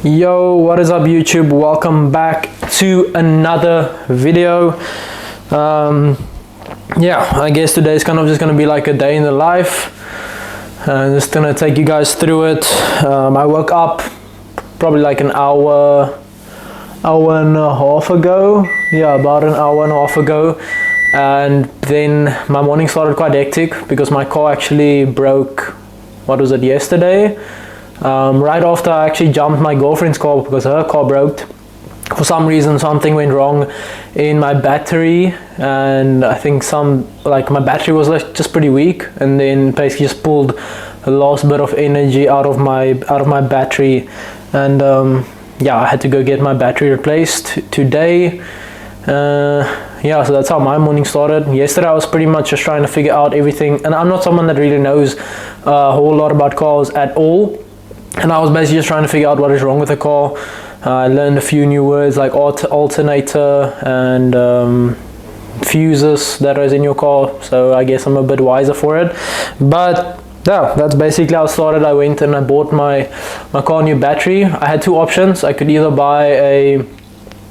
Yo, what is up YouTube? Welcome back to another video. Yeah, I guess today's kind of just gonna be like a day in the life. I'm just gonna take you guys through it. I woke up probably like an hour and a half ago. Yeah, about an hour and a half ago. And then my morning started quite hectic because my car actually broke, what was it, yesterday? Right after I actually jumped my girlfriend's car because her car broke. For some reason something went wrong in my battery, and I think my battery was like just pretty weak, and then basically just pulled the last bit of energy out of my battery, and yeah, I had to go get my battery replaced today. Yeah, so that's how my morning started. Yesterday I was pretty much just trying to figure out everything, and I'm not someone that really knows a whole lot about cars at all. And I was basically just trying to figure out what is wrong with the car. I learned a few new words like alternator and fuses that is in your car. So I guess I'm a bit wiser for it. But yeah, that's basically how it started. I went and I bought my car new battery. I had two options. I could either buy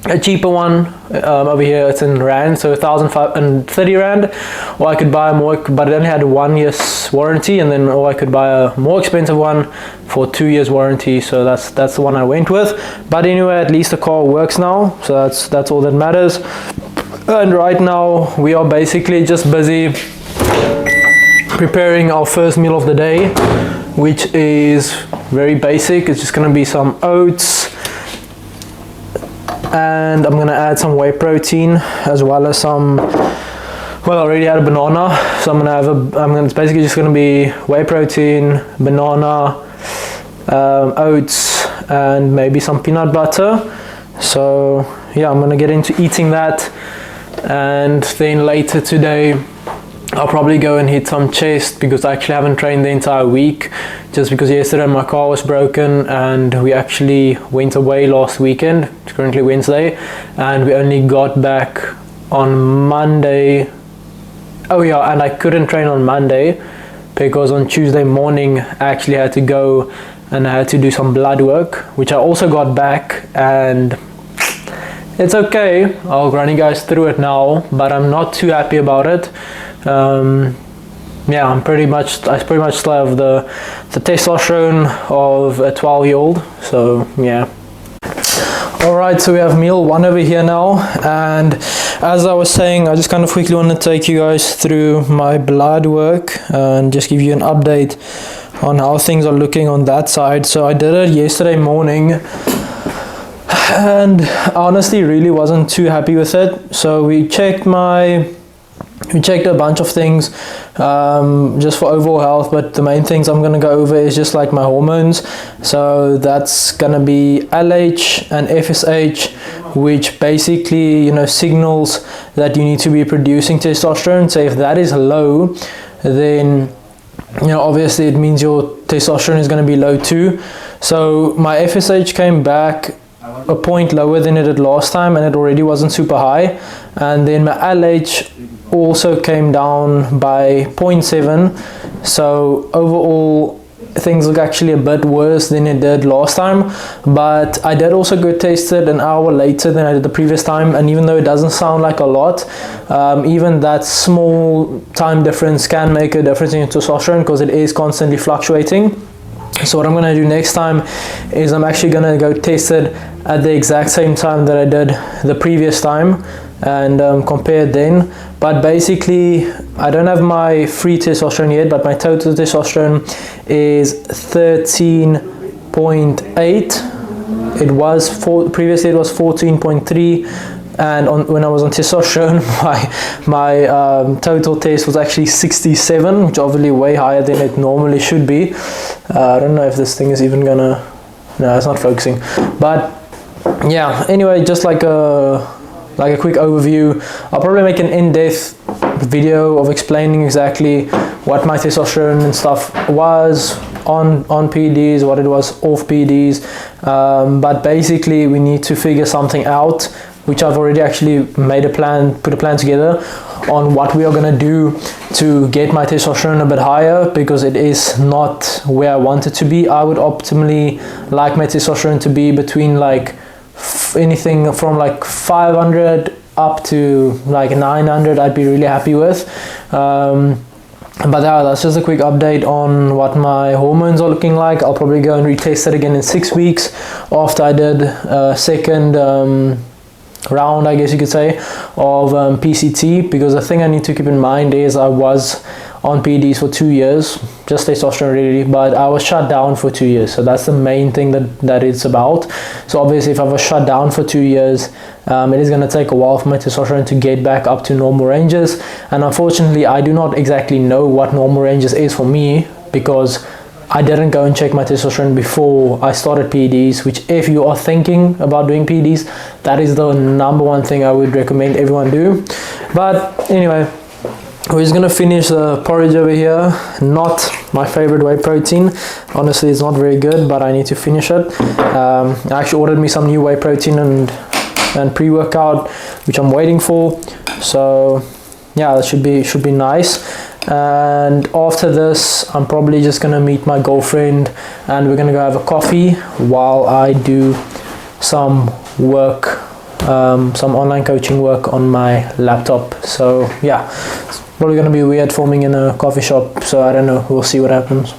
a cheaper one, over here it's in Rand, so 1,530 Rand, or I could buy a more, but it only had 1 year's warranty, and then or I could buy a more expensive one for 2 years warranty. So that's the one I went with. But anyway, at least the car works now, so that's all that matters. And right now we are basically just busy preparing our first meal of the day, which is very basic. It's just going to be some oats, and I'm gonna add some whey protein as well as some, well, I already had a banana, so it's basically just gonna be whey protein, banana, oats, and maybe some peanut butter. So yeah, I'm gonna get into eating that, and then later today I'll probably go and hit some chest because I actually haven't trained the entire week, just because yesterday my car was broken and we actually went away last weekend. It's currently Wednesday and we only got back on Monday. Oh yeah, and I couldn't train on Monday because on Tuesday morning I actually had to go and I had to do some blood work, which I also got back, and it's okay. I'll run you guys through it now, but I'm not too happy about it. Yeah, I pretty much still have the testosterone of a 12-year-old, so yeah. Alright, so we have meal one over here now, and as I was saying, I just kind of quickly want to take you guys through my blood work and just give you an update on how things are looking on that side. So I did it yesterday morning, and I honestly really wasn't too happy with it. So we checked a bunch of things just for overall health, but the main things I'm going to go over is just like my hormones. So that's going to be LH and FSH, which basically, you know, signals that you need to be producing testosterone. So if that is low, then, you know, obviously it means your testosterone is going to be low too. So my FSH came back a point lower than it did last time, and it already wasn't super high. And then my LH also came down by 0.7. So overall things look actually a bit worse than it did last time, but I did also go test it an hour later than I did the previous time, and even though it doesn't sound like a lot, even that small time difference can make a difference in your testosterone because it is constantly fluctuating. So what I'm going to do next time is I'm actually going to go test it at the exact same time that I did the previous time and compare it then. But basically I don't have my free testosterone yet, but my total testosterone is 13.8. It was previously it was 14.3, and when I was on testosterone my total test was actually 67, which obviously way higher than it normally should be. I don't know if this thing is even gonna, no, it's not focusing, but yeah, anyway, just like a quick overview. I'll probably make an in-depth video of explaining exactly what my testosterone and stuff was on PEDs, what it was off PEDs, but basically we need to figure something out, which I've already actually made a plan, put a plan together on what we are going to do to get my testosterone a bit higher, because it is not where I want it to be. I would optimally like my testosterone to be between like anything from like 500 up to like 900. I'd be really happy with. But yeah, that's just a quick update on what my hormones are looking like. I'll probably go and retest it again in 6 weeks after I did a second round, I guess you could say, of PCT, because the thing I need to keep in mind is I was on PEDs for 2 years, just testosterone really, but I was shut down for 2 years. So that's the main thing that it's about. So obviously if I was shut down for 2 years, it is going to take a while for my testosterone to get back up to normal ranges. And unfortunately, I do not exactly know what normal ranges is for me, because I didn't go and check my testosterone before I started PEDs, which if you are thinking about doing PEDs, that is the number one thing I would recommend everyone do. But anyway, we're just gonna finish the porridge over here. Not my favorite whey protein. Honestly, it's not very good, but I need to finish it. I actually ordered me some new whey protein and pre-workout, which I'm waiting for. So yeah, that should be nice. And after this, I'm probably just gonna meet my girlfriend and we're gonna go have a coffee while I do some work, some online coaching work on my laptop. So yeah, it's probably gonna be weird filming in a coffee shop, so I don't know, we'll see what happens.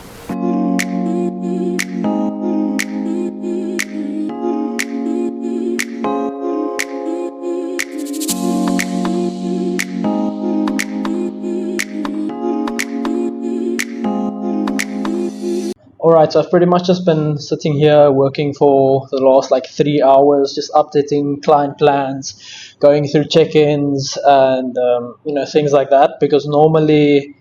Alright, so I've pretty much just been sitting here working for the last like 3 hours, just updating client plans, going through check-ins and things like that, because normally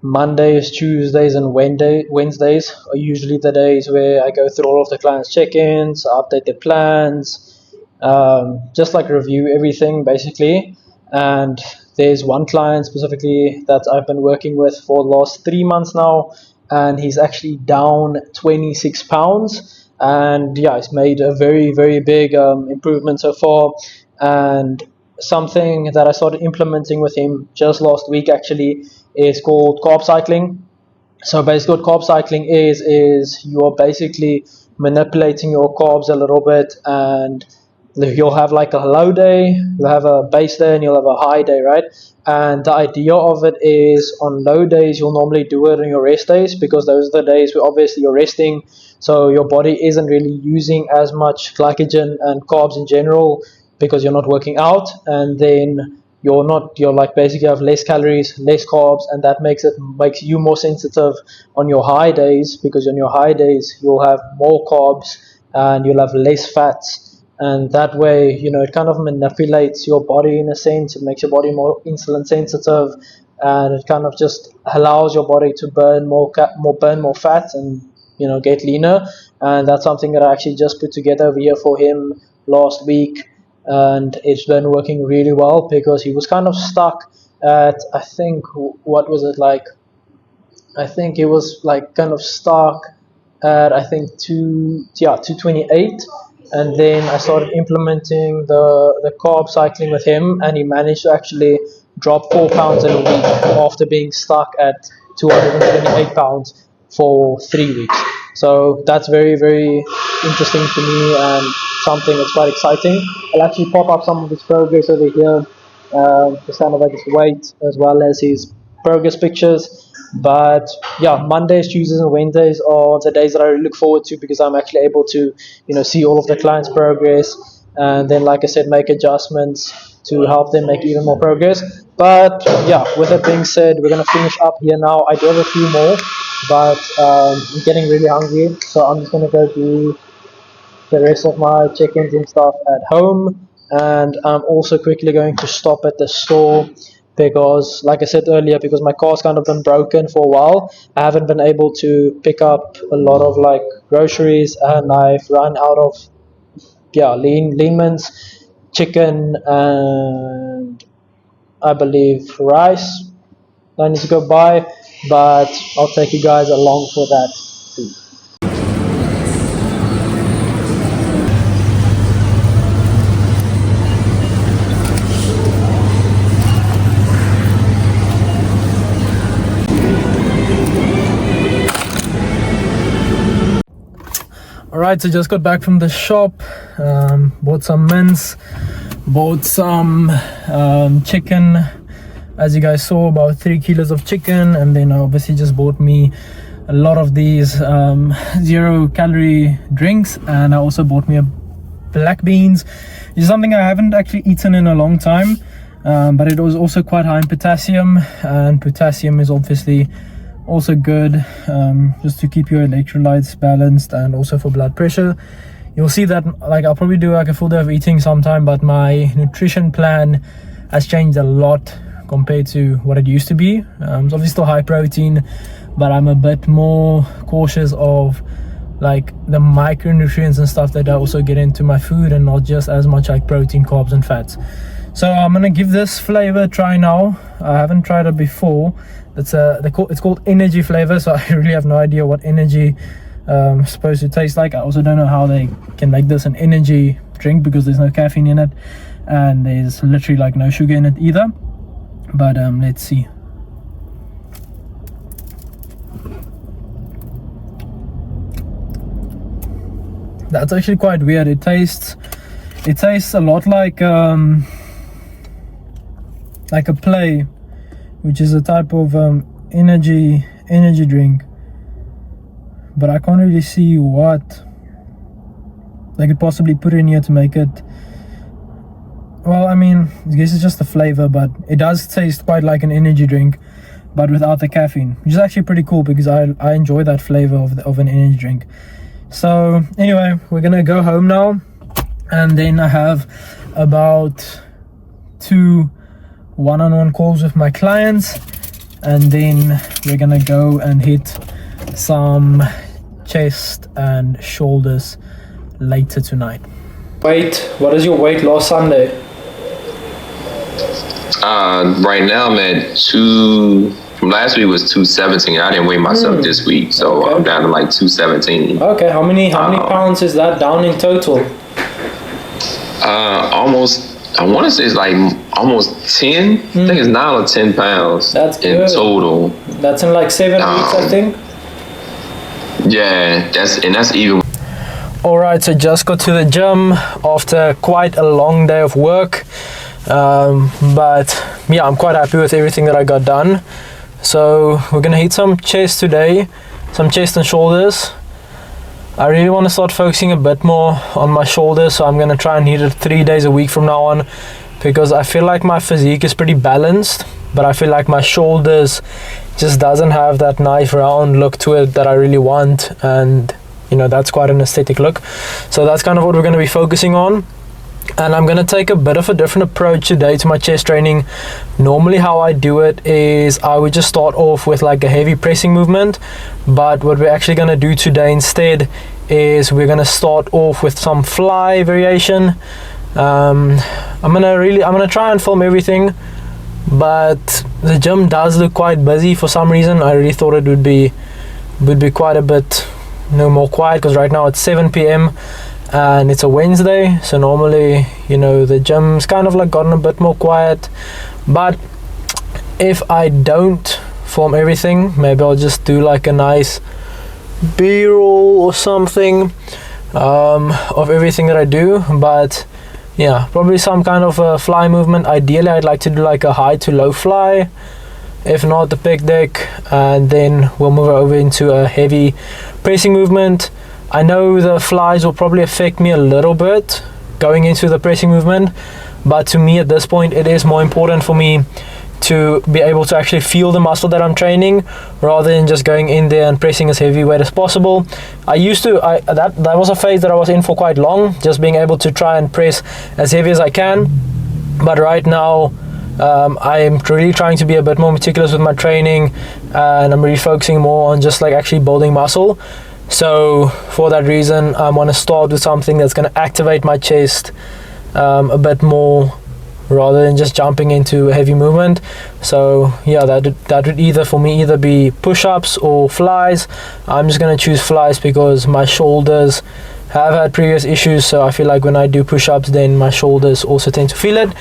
Mondays, Tuesdays and Wednesdays are usually the days where I go through all of the clients' check-ins, update their plans, just like review everything basically. And there's one client specifically that I've been working with for the last 3 months now, and he's actually down 26 pounds, and yeah, he's made a very, very big improvement so far. And something that I started implementing with him just last week actually is called carb cycling. So basically what carb cycling is you are basically manipulating your carbs a little bit, and you'll have like a low day, you'll have a base day, and you'll have a high day, right? And the idea of it is on low days, you'll normally do it on your rest days, because those are the days where obviously you're resting, so your body isn't really using as much glycogen and carbs in general because you're not working out. And then you're like basically have less calories, less carbs, and that makes you more sensitive on your high days, because on your high days you'll have more carbs and you'll have less fats. And that way, it kind of manipulates your body in a sense. It makes your body more insulin sensitive, and it kind of just allows your body to burn more fat and get leaner. And that's something that I actually just put together over here for him last week, and it's been working really well, because he was kind of stuck at, I think, what was it like? I think it was like kind of stuck at 228. And then I started implementing the carb cycling with him, and he managed to actually drop 4 pounds in a week after being stuck at 228 pounds for 3 weeks. So that's very, very interesting to me and something that's quite exciting. I'll actually pop up some of his progress over here, just kind of like his weight as well as his progress pictures. But yeah, Mondays, Tuesdays and Wednesdays are the days that I really look forward to, because I'm actually able to see all of the clients' progress, and then, like I said, make adjustments to help them make even more progress. But yeah, with that being said, we're going to finish up here now. I do have a few more, but I'm getting really hungry, so I'm just going to go do the rest of my check-ins and stuff at home. And I'm also quickly going to stop at the store, because like I said earlier, because my car's kind of been broken for a while, I haven't been able to pick up a lot of like groceries, and I've run out of lean mince, chicken, and I believe rice I need to go buy, but I'll take you guys along for that too. Alright, so just got back from the shop, bought some mince, bought some chicken, as you guys saw, about 3 kilos of chicken, and then obviously just bought me a lot of these 0-calorie drinks, and I also bought me a black beans, which is something I haven't actually eaten in a long time, but it was also quite high in potassium, and potassium is obviously also good just to keep your electrolytes balanced, and also for blood pressure. You'll see that, like, I'll probably do like a full day of eating sometime, but my nutrition plan has changed a lot compared to what it used to be. It's obviously still high protein, but I'm a bit more cautious of like the micronutrients and stuff that I also get into my food, and not just as much like protein, carbs and fats. So I'm gonna give this flavor a try now. I haven't tried it before. It's called energy flavor, so I really have no idea what energy is supposed to taste like. I also don't know how they can make this an energy drink, because there's no caffeine in it, and there's literally like no sugar in it either. But let's see. That's actually quite weird. It tastes a lot like a Play, which is a type of energy drink, but I can't really see what they could possibly put in here to make it. Well, I mean, I guess it's just the flavor, but it does taste quite like an energy drink, but without the caffeine, which is actually pretty cool, because I enjoy that flavor of an energy drink. So anyway, we're gonna go home now, and then I have about 2 one-on-one calls with my clients, and then we're gonna go and hit some chest and shoulders later tonight. Weight, what is your weight last Sunday? Right now I'm at from last week was 217. I didn't weigh myself this week, so okay. I'm down to like 217. Okay, how many pounds is that down in total? I want to say it's like almost 10. I think it's 9 or 10 pounds. That's in good. Total. That's in like 7 weeks, I think. Yeah, that's even. Alright, so just got to the gym after quite a long day of work, but yeah, I'm quite happy with everything that I got done. So we're gonna hit some chest today, some chest and shoulders. I really want to start focusing a bit more on my shoulders, so I'm gonna try and hit it 3 days a week from now on, because I feel like my physique is pretty balanced, but I feel like my shoulders just doesn't have that nice round look to it that I really want, and you know, that's quite an aesthetic look. So that's kind of what we're going to be focusing on, and I'm going to take a bit of a different approach today to my chest training. Normally how I do it is I would just start off with like a heavy pressing movement, but what we're actually going to do today instead is we're going to start off with some fly variation. I'm gonna try and film everything, but the gym does look quite busy for some reason. I really thought it would be quite a bit more quiet, because right now it's 7 p.m. and it's a Wednesday, so normally, you know, the gym's kind of like gotten a bit more quiet. But if I don't film everything, maybe I'll just do like a nice b-roll or something of everything that I do. But yeah, probably some kind of a fly movement. Ideally I'd like to do like a high to low fly, if not the pec deck, and then we'll move over into a heavy pressing movement. I know the flies will probably affect me a little bit going into the pressing movement, but to me at this point it is more important for me to be able to actually feel the muscle that I'm training, rather than just going in there and pressing as heavy weight as possible. That was a phase that I was in for quite long, just being able to try and press as heavy as I can. But right now I am really trying to be a bit more meticulous with my training, and I'm really focusing more on just like actually building muscle. So for that reason, I want to start with something that's going to activate my chest a bit more, rather than just jumping into a heavy movement. So yeah, that would either be push-ups or flies. I'm just going to choose flies because my shoulders have had previous issues, so I feel like when I do push-ups, then my shoulders also tend to feel it,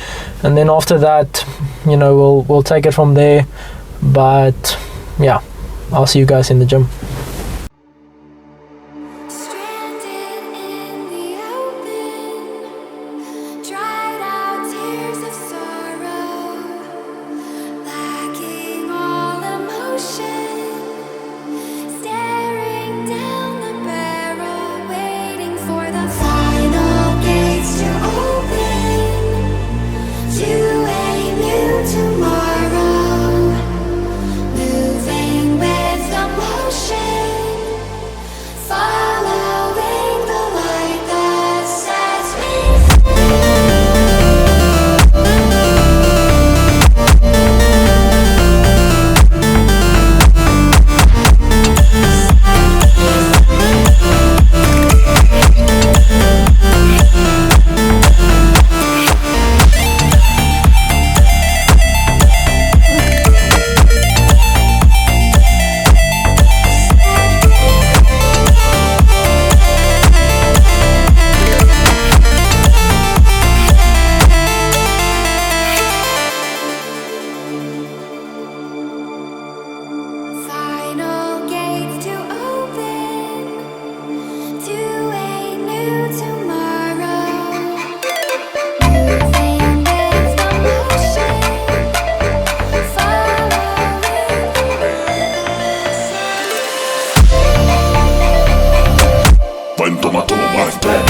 and then after that, you know, we'll take it from there. But yeah, I'll see you guys in the gym. Stranded toma, toma, espera.